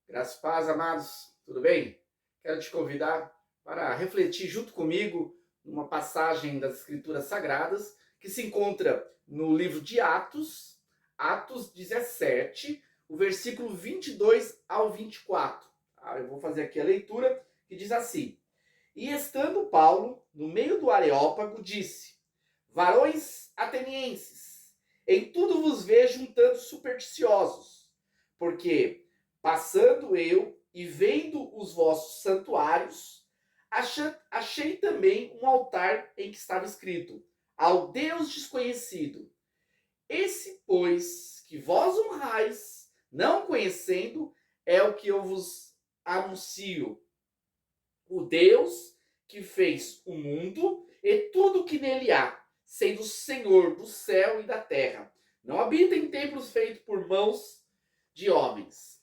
Graças e paz, amados, tudo bem? Quero te convidar para refletir junto comigo numa passagem das Escrituras Sagradas que se encontra no livro de Atos, Atos 17, o versículo 22 ao 24. Eu vou fazer aqui a leitura que diz assim: E estando Paulo no meio do Areópago, disse: Varões atenienses, em tudo vos vejo um tanto supersticiosos, porque, passando eu e vendo os vossos santuários, achei também um altar em que estava escrito: Ao Deus desconhecido. Esse, pois, que vós honrais, não conhecendo, é o que eu vos anuncio: o Deus que fez o mundo e tudo que nele há, sendo o Senhor do céu e da terra. Não habita em templos feitos por mãos de homens.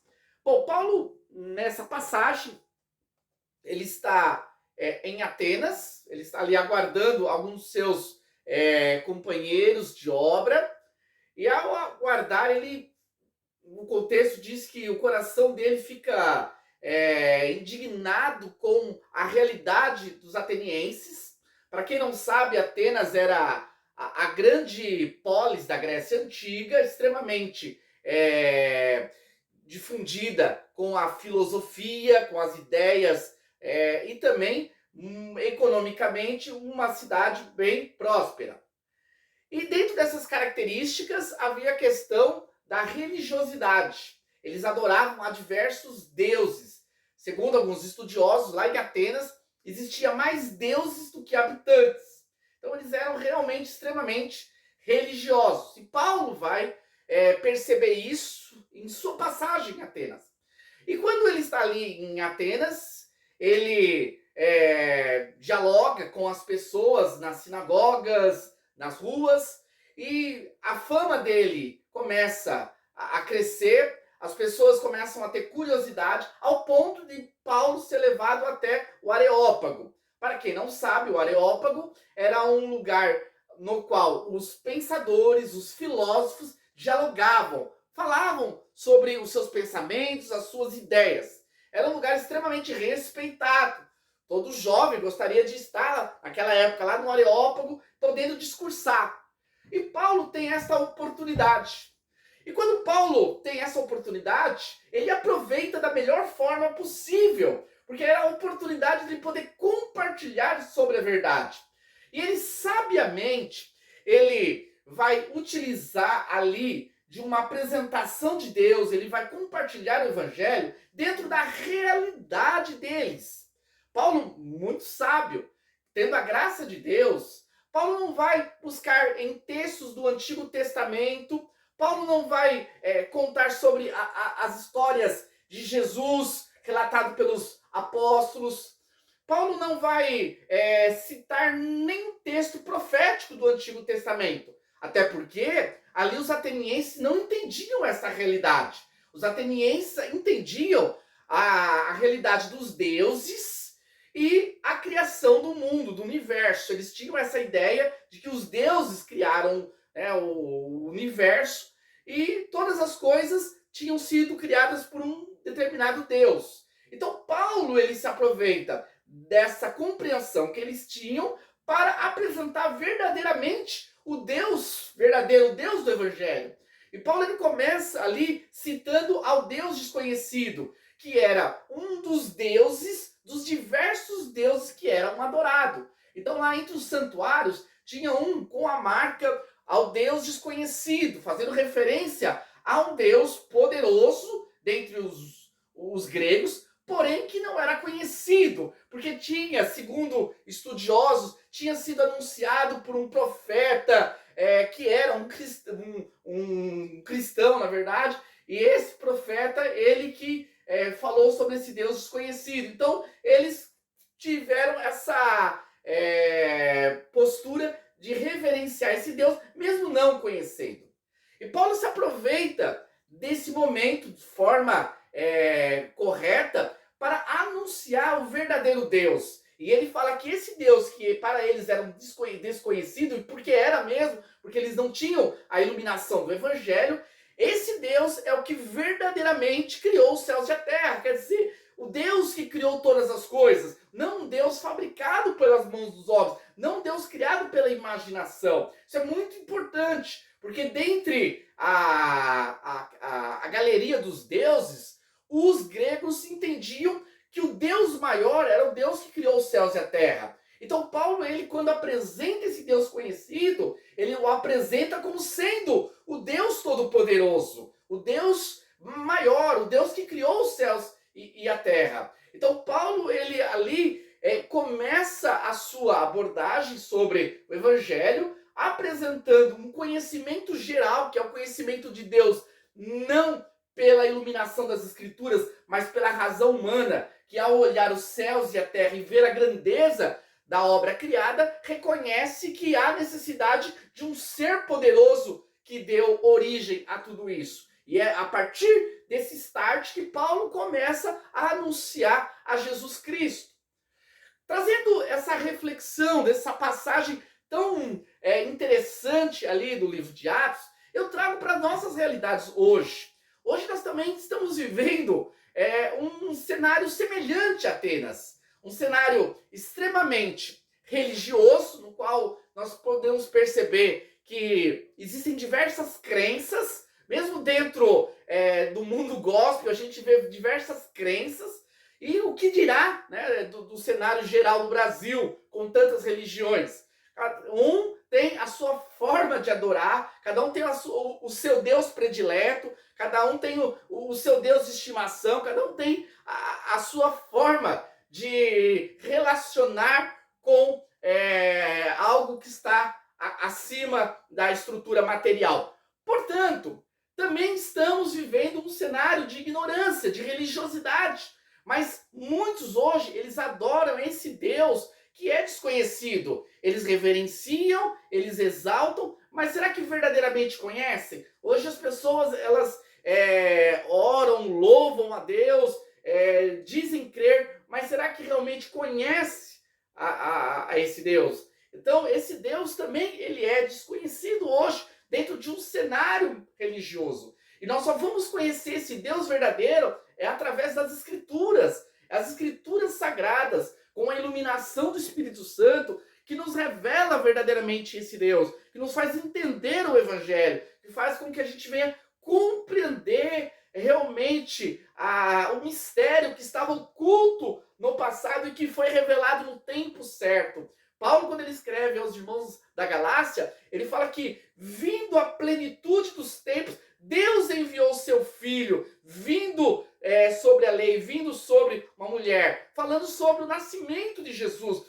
Bom, Paulo, nessa passagem, ele está em Atenas, ele está ali aguardando alguns dos seus companheiros de obra, e ao aguardar, ele, no contexto, diz que o coração dele fica indignado com a realidade dos atenienses. Para quem não sabe, Atenas era a grande polis da Grécia Antiga, extremamente difundida com a filosofia, com as ideias e também economicamente uma cidade bem próspera. E dentro dessas características havia a questão da religiosidade. Eles adoravam a diversos deuses. Segundo alguns estudiosos, lá em Atenas existia mais deuses do que habitantes. Então eles eram realmente extremamente religiosos. E Paulo vai perceber isso em sua passagem em Atenas. E quando ele está ali em Atenas, ele dialoga com as pessoas nas sinagogas, nas ruas, e a fama dele começa a crescer, as pessoas começam a ter curiosidade, ao ponto de Paulo ser levado até o Areópago. Para quem não sabe, o Areópago era um lugar no qual os pensadores, os filósofos dialogavam, falavam sobre os seus pensamentos, as suas ideias. Era um lugar extremamente respeitado. Todo jovem gostaria de estar naquela época lá no Areópago, podendo discursar. E Paulo tem essa oportunidade. E quando Paulo tem essa oportunidade, ele aproveita da melhor forma possível, porque era a oportunidade de poder compartilhar sobre a verdade. E ele sabiamente, ele vai utilizar ali de uma apresentação de Deus, ele vai compartilhar o evangelho dentro da realidade deles. Paulo, muito sábio, tendo a graça de Deus, Paulo não vai buscar em textos do Antigo Testamento, Paulo não vai contar sobre as histórias de Jesus relatado pelos apóstolos. Paulo não vai citar nenhum texto profético do Antigo Testamento. Até porque ali os atenienses não entendiam essa realidade. Os atenienses entendiam a realidade dos deuses e a criação do mundo, do universo. Eles tinham essa ideia de que os deuses criaram o universo e todas as coisas tinham sido criadas por um determinado Deus. Então Paulo ele se aproveita dessa compreensão que eles tinham para apresentar verdadeiramente o Deus verdadeiro, o Deus do Evangelho. E Paulo ele começa ali citando ao Deus desconhecido, que era um dos deuses, dos diversos deuses que eram adorados. Então lá entre os santuários tinha um com a marca ao Deus desconhecido, fazendo referência a um Deus poderoso dentre os gregos, porém que não era conhecido, porque tinha, segundo estudiosos, tinha sido anunciado por um profeta que era um cristão, na verdade, e esse profeta, ele que falou sobre esse Deus desconhecido. Então, eles tiveram essa postura de reverenciar esse Deus, mesmo não conhecendo. E Paulo se aproveita desse momento de forma correta para anunciar o verdadeiro Deus. E ele fala que esse Deus, que para eles era um desconhecido, porque era mesmo, porque eles não tinham a iluminação do Evangelho, Esse Deus é o que verdadeiramente criou os céus e a terra. Quer dizer, o Deus que criou todas as coisas, não um Deus fabricado pelas mãos dos homens, não um Deus criado pela imaginação. Isso é muito importante, porque dentre a galeria dos deuses, os gregos entendiam que o Deus maior era o Deus que criou os céus e a terra. Então Paulo, ele quando apresenta esse Deus conhecido, ele o apresenta como sendo o Deus Todo-Poderoso, o Deus maior, o Deus que criou os céus e a terra. Então Paulo, ele ali começa a sua abordagem sobre o Evangelho, apresentando um conhecimento geral, que é o conhecimento de Deus, não pela iluminação das Escrituras, mas pela razão humana, que ao olhar os céus e a terra e ver a grandeza da obra criada, reconhece que há necessidade de um ser poderoso que deu origem a tudo isso. E é a partir desse start que Paulo começa a anunciar a Jesus Cristo. Trazendo essa reflexão dessa passagem tão interessante ali do livro de Atos, eu trago para nossas realidades hoje. Hoje nós também estamos vivendo um cenário semelhante a Atenas. Um cenário extremamente religioso, no qual nós podemos perceber que existem diversas crenças, mesmo dentro do mundo gospel, a gente vê diversas crenças, e o que dirá, né, do cenário geral do Brasil, com tantas religiões? Cada um tem a sua forma de adorar, cada um tem o seu Deus predileto, cada um tem o seu Deus de estimação, cada um tem a sua forma de relacionar com algo que está acima da estrutura material. Portanto, também estamos vivendo um cenário de ignorância, de religiosidade. Mas muitos hoje, eles adoram esse Deus que é desconhecido. Eles reverenciam, eles exaltam, mas será que verdadeiramente conhecem? Hoje as pessoas, elas oram, louvam a Deus, dizem crer, mas será que realmente conhece a esse Deus? Então, esse Deus também, ele é desconhecido hoje dentro de um cenário religioso. E nós só vamos conhecer esse Deus verdadeiro através das Escrituras. As Escrituras sagradas, com a iluminação do Espírito Santo, que nos revela verdadeiramente esse Deus, que nos faz entender o Evangelho, que faz com que a gente venha compreender realmente o mistério que estava oculto no passado e que foi revelado no tempo certo. Paulo, quando ele escreve aos irmãos da Galácia, ele fala que, vindo a plenitude dos tempos, Deus enviou o seu Filho, vindo sobre a lei, vindo sobre uma mulher, falando sobre o nascimento de Jesus.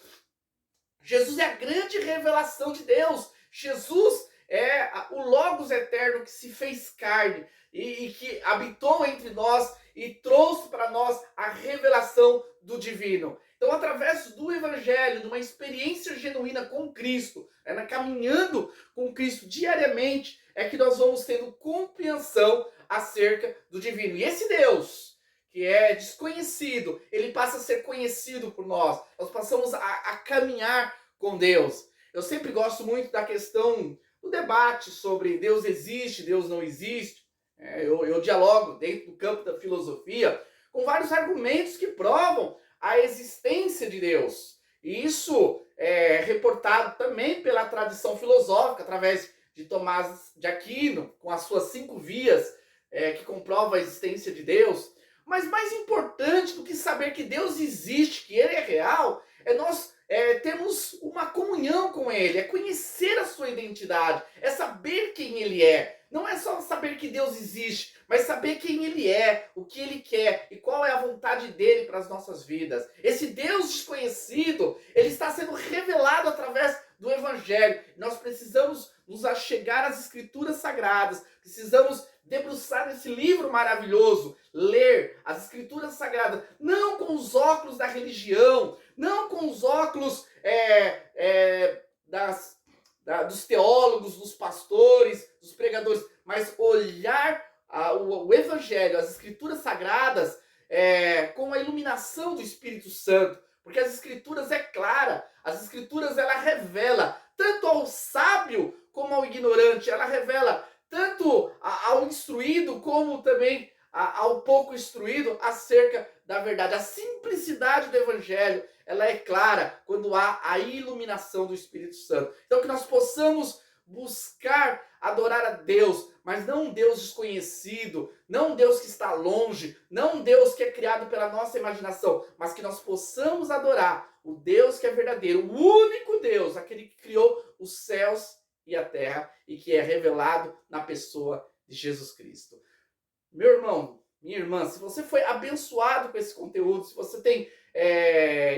Jesus é a grande revelação de Deus. Jesus é o Logos eterno que se fez carne e que habitou entre nós e trouxe para nós a revelação do divino. Então, através do Evangelho, de uma experiência genuína com Cristo, caminhando com Cristo diariamente, é que nós vamos tendo compreensão acerca do divino. E esse Deus, que é desconhecido, ele passa a ser conhecido por nós. Nós passamos a caminhar com Deus. Eu sempre gosto muito da questão do debate sobre Deus existe, Deus não existe. Eu dialogo dentro do campo da filosofia com vários argumentos que provam a existência de Deus. E isso é reportado também pela tradição filosófica, através de Tomás de Aquino, com as suas 5 vias que comprovam a existência de Deus. Mas mais importante do que saber que Deus existe, que Ele é real, é nós termos uma comunhão com Ele, é conhecer a sua identidade, é saber quem Ele é. Não é só saber que Deus existe, mas saber quem Ele é, o que Ele quer e qual é a vontade dEle para as nossas vidas. Esse Deus desconhecido, Ele está sendo revelado através do Evangelho. Nós precisamos nos achegar às Escrituras Sagradas, precisamos debruçar nesse livro maravilhoso, ler as Escrituras Sagradas, não com os óculos da religião, não com os óculos dos teólogos, dos pastores, dos pregadores, mas olhar o Evangelho, as Escrituras Sagradas, com a iluminação do Espírito Santo, porque as Escrituras é clara, as Escrituras ela revela tanto ao sábio como ao ignorante, ela revela tanto ao instruído como também ao pouco instruído acerca da verdade. A simplicidade do evangelho, ela é clara quando há a iluminação do Espírito Santo. Então que nós possamos buscar adorar a Deus, mas não um Deus desconhecido, não um Deus que está longe, não um Deus que é criado pela nossa imaginação, mas que nós possamos adorar o Deus que é verdadeiro, o único Deus, aquele que criou os céus e a terra e que é revelado na pessoa de Jesus Cristo. Meu irmão, minha irmã, se você foi abençoado com esse conteúdo, se você tem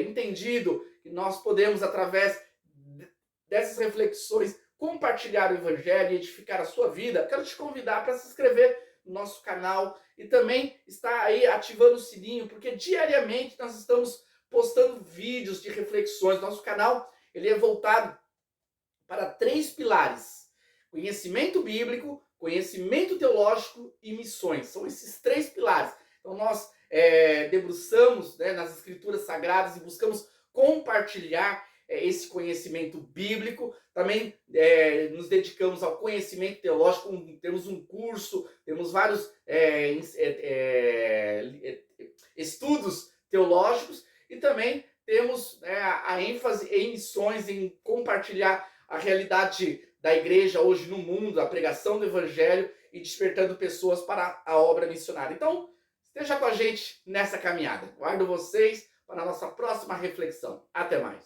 entendido que nós podemos, através dessas reflexões, compartilhar o Evangelho e edificar a sua vida, quero te convidar para se inscrever no nosso canal e também estar aí ativando o sininho, porque diariamente nós estamos postando vídeos de reflexões. Nosso canal ele é voltado para 3 pilares: conhecimento bíblico, conhecimento teológico e missões. São esses 3 pilares. Então nós debruçamos, né, nas escrituras sagradas e buscamos compartilhar esse conhecimento bíblico. Também nos dedicamos ao conhecimento teológico. Temos um curso, temos vários estudos teológicos e também temos a ênfase em missões, em compartilhar a realidade da igreja hoje no mundo, a pregação do evangelho e despertando pessoas para a obra missionária. Então, esteja com a gente nessa caminhada. Guardo vocês para a nossa próxima reflexão. Até mais.